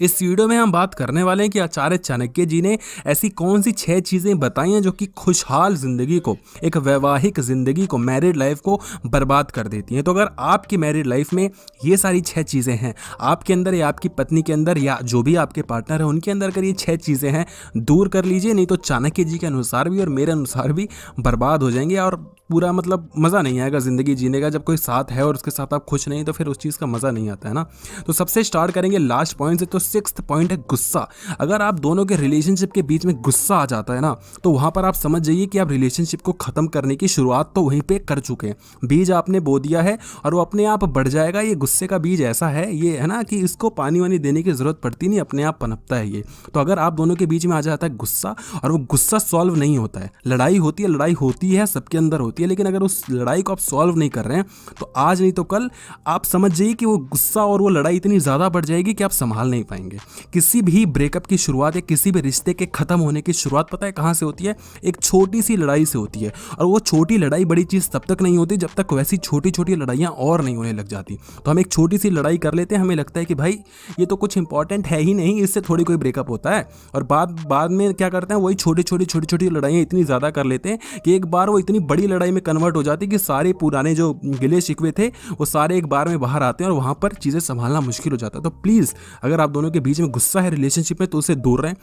इस वीडियो में हम बात करने वाले हैं कि आचार्य चाणक्य जी ने ऐसी कौन सी 6 चीज़ें बताई हैं जो कि खुशहाल ज़िंदगी को, एक वैवाहिक ज़िंदगी को, मैरिड लाइफ को बर्बाद कर देती हैं। तो अगर आपकी मैरिड लाइफ में ये सारी 6 चीज़ें हैं, आपके अंदर या आपकी पत्नी के अंदर या जो भी आपके पार्टनर है उनके अंदर अगर ये 6 चीज़ें हैं, दूर कर लीजिए, नहीं तो चाणक्य जी के अनुसार भी और मेरे अनुसार भी बर्बाद हो जाएंगे और पूरा मतलब मज़ा नहीं आएगा ज़िंदगी जीने का। जब कोई साथ है और उसके साथ आप खुश नहीं तो फिर उस चीज़ का मज़ा नहीं आता है ना। तो सबसे स्टार्ट करेंगे लास्ट पॉइंट से। तो 6th पॉइंट है गुस्सा। अगर आप दोनों के रिलेशनशिप के बीच में गुस्सा आ जाता है ना, तो वहाँ पर आप समझ जाइए कि आप रिलेशनशिप को ख़त्म करने की शुरुआत तो वहीं पे कर चुके हैं। बीज आपने बो दिया है और वो अपने आप बढ़ जाएगा। ये गुस्से का बीज ऐसा है, ये है ना कि इसको पानी वानी देने की ज़रूरत पड़ती नहीं, अपने आप पनपता है ये। तो अगर आप दोनों के बीच में आ जाता है गुस्सा और वो गुस्सा सॉल्व नहीं होता है, लड़ाई होती है सबके अंदर होती है, लेकिन अगर उस लड़ाई को आप सॉल्व नहीं कर रहे हैं तो आज नहीं तो कल आप समझ जाइए कि वो गुस्सा और वो लड़ाई इतनी ज़्यादा बढ़ जाएगी कि आप संभाल नहीं पाएंगे। किसी भी ब्रेकअप की शुरुआत या किसी भी रिश्ते के ख़त्म होने की शुरुआत पता है कहाँ से होती है? एक छोटी सी लड़ाई से होती है। और वो छोटी लड़ाई बड़ी चीज़ तब तक नहीं होती जब तक वैसी छोटी छोटी लड़ाइयाँ और नहीं होने लग जाती। तो हम एक छोटी सी लड़ाई कर लेते हैं, हमें लगता है कि भाई ये तो कुछ इंपॉर्टेंट है ही नहीं, इससे थोड़ी कोई ब्रेकअप होता है। और बाद में क्या करते हैं, वही छोटी छोटी लड़ाइयाँ इतनी ज़्यादा कर लेते हैं कि एक बार वो इतनी बड़ी लड़ाई में कन्वर्ट हो जाती है कि सारे पुराने जो गिले शिकवे थे वो सारे एक बार में बाहर आते हैं और वहाँ पर चीज़ें संभालना मुश्किल हो जाता है। तो प्लीज़ अगर आप दोनों के बीच में गुस्सा है रिलेशनशिप में तो उससे दूर रहें।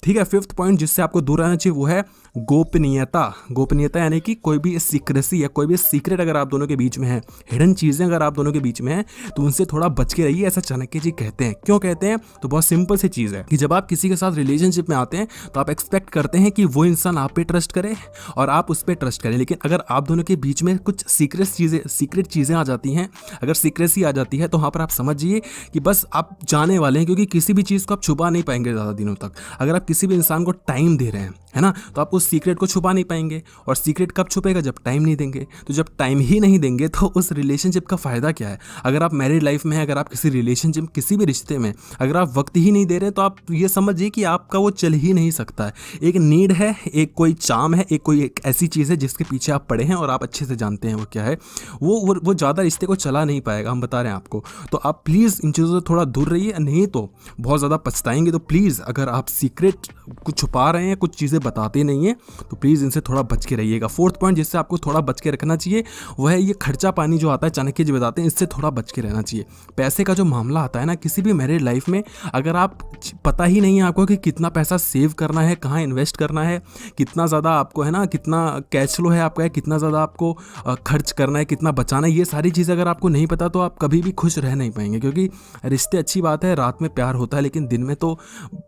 ठीक है। 5th पॉइंट जिससे आपको दूर रहना चाहिए वो है गोपनीयता। गोपनीयता यानी कि कोई भी सीक्रेसी या कोई भी सीक्रेट अगर आप दोनों के बीच में है, हिडन चीज़ें अगर आप दोनों के बीच में है तो उनसे थोड़ा बच के रहिए, ऐसा चाणक्य जी कहते हैं। क्यों कहते हैं? तो बहुत सिंपल सी चीज़ है कि जब आप किसी के साथ रिलेशनशिप में आते हैं तो आप एक्सपेक्ट करते हैं कि वो इंसान आप पे ट्रस्ट करे और आप उस पर ट्रस्ट करें। लेकिन अगर आप दोनों के बीच में कुछ सीक्रेट चीज़ें आ जाती हैं, अगर सीक्रेसी आ जाती है तो वहाँ पर आप समझिए कि बस आप जाने वाले हैं, क्योंकि किसी भी चीज़ को आप छुपा नहीं पाएंगे ज़्यादा दिनों तक। अगर आप किसी भी इंसान को टाइम दे रहे हैं, है ना, तो आप उस सीक्रेट को छुपा नहीं पाएंगे। और सीक्रेट कब छुपेगा? जब टाइम नहीं देंगे। तो जब टाइम ही नहीं देंगे तो उस रिलेशनशिप का फ़ायदा क्या है? अगर आप मैरिड लाइफ में हैं, अगर आप किसी रिलेशनशिप किसी भी रिश्ते में अगर आप वक्त ही नहीं दे रहे तो आप ये समझिए कि आपका वो चल ही नहीं सकता है। एक नीड है, एक कोई चाम है, एक ऐसी चीज़ है जिसके पीछे आप पड़े हैं और आप अच्छे से जानते हैं वो क्या है। वो ज़्यादा रिश्ते को चला नहीं पाएगा, हम बता रहे हैं आपको। तो आप प्लीज़ इन चीज़ों से थोड़ा दूर रहिए, नहीं तो बहुत ज़्यादा पछताएंगे। तो प्लीज़ अगर आप सीक्रेट कुछ छुपा रहे हैं, कुछ चीज़ें बताते नहीं हैं, तो प्लीज़ इनसे थोड़ा बच के रहिएगा। 4th पॉइंट जिससे आपको थोड़ा बच के रखना चाहिए वह है ये खर्चा पानी जो आता है, चाणक्य जी बताते हैं, इससे थोड़ा बच के रहना चाहिए। पैसे का जो मामला आता है ना किसी भी मैरिड लाइफ में, अगर आप पता ही नहीं है आपको कि कितना पैसा सेव करना है, कहाँ इन्वेस्ट करना है, कितना ज़्यादा आपको है ना, कितना कैश फ्लो है आपका, कितना ज़्यादा आपको खर्च करना है, कितना बचाना है, ये सारी चीज़ें अगर आपको नहीं पता तो आप कभी भी खुश रह नहीं पाएंगे। क्योंकि रिश्ते अच्छी बात है, रात में प्यार होता है, लेकिन दिन में तो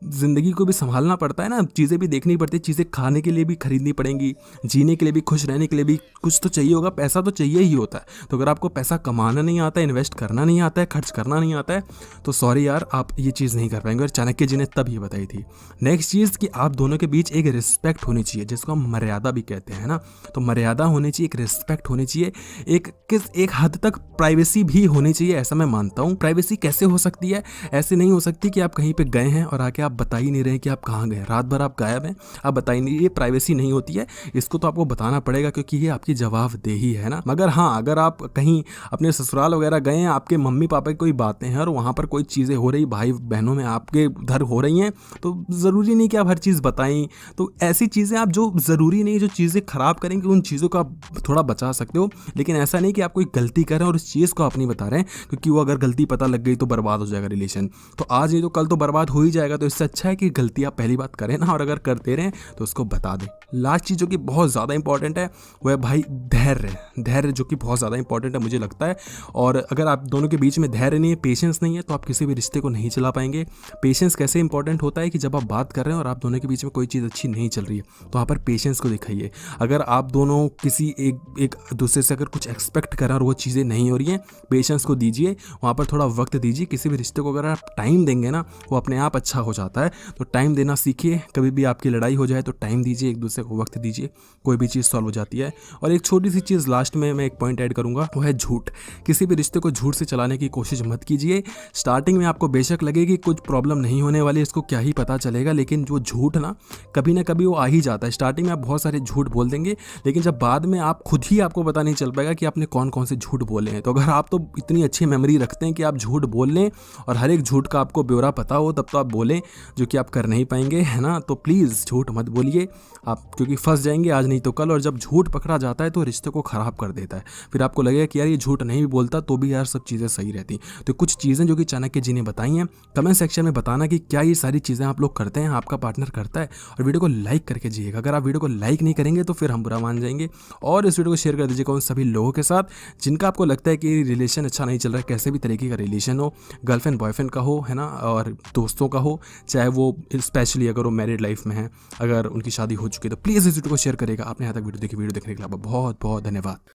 ज़िंदगी को भी संभालना पड़ता है ना, चीज़ें भी देखनी पड़ती है, चीज़ें खाने के लिए भी खरीदनी पड़ेंगी, जीने के लिए भी, खुश रहने के लिए भी कुछ तो चाहिए होगा, पैसा तो चाहिए ही होता है। तो अगर आपको पैसा कमाना नहीं आता है, इन्वेस्ट करना नहीं आता है, खर्च करना नहीं आता है, तो सॉरी यार, आप ये चीज़ नहीं कर पाएंगे। और चाणक्य जी ने तब ये बताई थी। नेक्स्ट चीज़ कि आप दोनों के बीच एक रिस्पेक्ट होनी चाहिए, जिसको हम मर्यादा भी कहते हैं ना। तो मर्यादा होनी चाहिए, एक रिस्पेक्ट होनी चाहिए, एक हद तक प्राइवेसी भी होनी चाहिए, ऐसा मैं मानता हूँ। प्राइवेसी कैसे हो सकती है? ऐसे नहीं हो सकती कि आप कहीं पे गए हैं और आके आप बता ही नहीं रहे कि आप कहाँ गए, रात भर आप गायब हैं, आप बता ही नहीं, ये प्राइवेसी नहीं होती है। इसको तो आपको बताना पड़ेगा क्योंकि ये आपकी जवाबदेही है ना। मगर हाँ, अगर आप कहीं अपने ससुराल वगैरह गए हैं, आपके मम्मी पापा की कोई बातें हैं और वहाँ पर कोई चीज़ें हो रही, भाई बहनों में आपके उधर हो रही हैं, तो ज़रूरी नहीं कि आप हर चीज़ बताएं। तो ऐसी चीज़ें आप जो ज़रूरी नहीं, जो चीज़ें ख़राब करेंगे उन चीज़ों को आप थोड़ा बचा सकते हो। लेकिन ऐसा नहीं कि आप कोई गलती कर रहे हैं और उस चीज़ को आप नहीं बता रहे हैं, क्योंकि वो अगर गलती पता लग गई तो बर्बाद हो जाएगा रिलेशन। तो आज नहीं तो कल तो बर्बाद हो ही जाएगा। तो इससे अच्छा है कि गलती आप पहली बात करें ना, और अगर करते रहें तो उसको बता दें। लास्ट चीज़ जो कि बहुत ज़्यादा इंपॉर्टेंट है वो है भाई धैर्य, जो कि बहुत ज़्यादा इंपॉर्टेंट है मुझे लगता है। और अगर आप दोनों के बीच में धैर्य नहीं है, पेशेंस नहीं है, तो आप किसी भी रिश्ते को नहीं चला पाएंगे। पेशेंस कैसे इंपॉर्टेंट होता है कि जब आप बात कर रहे हैं और आप दोनों के बीच में कोई चीज़ अच्छी नहीं चल रही है तो वहाँ पर पेशेंस को दिखाइए। अगर आप दोनों किसी एक दूसरे से अगर कुछ एक्सपेक्ट कर रहे हैं और वो चीज़ें नहीं हो रही हैं, पेशेंस को दीजिए, वहाँ पर थोड़ा वक्त दीजिए। किसी भी रिश्ते को अगर आप टाइम देंगे ना, वो अपने आप अच्छा हो जाता है। तो टाइम देना रहना सीखिए। कभी भी आपकी लड़ाई हो जाए तो टाइम दीजिए, एक दूसरे को वक्त दीजिए, कोई भी चीज़ सॉल्व हो जाती है। और एक छोटी सी चीज़ लास्ट में मैं एक पॉइंट ऐड करूँगा, वो है झूठ। किसी भी रिश्ते को झूठ से चलाने की कोशिश मत कीजिए। स्टार्टिंग में आपको बेशक लगे कि कुछ प्रॉब्लम नहीं होने वाली, इसको क्या ही पता चलेगा, लेकिन जो झूठ ना कभी वो आ ही जाता है। स्टार्टिंग में आप बहुत सारे झूठ बोल देंगे, लेकिन जब बाद में आप खुद ही आपको पता नहीं चल पाएगा कि आपने कौन कौन से झूठ बोले हैं। तो अगर आप तो इतनी अच्छी मेमोरी रखते हैं कि आप झूठ बोल लें और हर एक झूठ का आपको ब्यौरा पता हो, तब तो आप बोलें, जो कि आप कर नहीं पाएंगे, है ना। तो प्लीज़ झूठ मत बोलिए आप, क्योंकि फंस जाएंगे आज नहीं तो कल। और जब झूठ पकड़ा जाता है तो रिश्ते को ख़राब कर देता है। फिर आपको लगेगा कि यार ये झूठ नहीं भी बोलता तो भी यार सब चीज़ें सही रहती। तो कुछ चीज़ें जो कि चाणक्य जी ने बताई हैं, कमेंट सेक्शन में बताना कि क्या ये सारी चीज़ें आप लोग करते हैं, आपका पार्टनर करता है। और वीडियो को लाइक करके जाइएगा। अगर आप वीडियो को लाइक नहीं करेंगे तो फिर हम बुरा मान जाएंगे। और इस वीडियो को शेयर कर दीजिएगा उन सभी लोगों के साथ जिनका आपको लगता है कि रिलेशन अच्छा नहीं चल रहा है, कैसे भी तरीके का रिलेशन हो, गर्लफ्रेंड बॉयफ्रेंड का हो, है ना, और दोस्तों का हो, चाहे वो स्पेशली अगर वो मैरिड लाइफ में है, अगर उनकी शादी हो चुकी है, तो प्लीज़ इस वीडियो को शेयर करेगा। आपने यहाँ तक वीडियो देखी, वीडियो देखने के लिए बहुत बहुत धन्यवाद।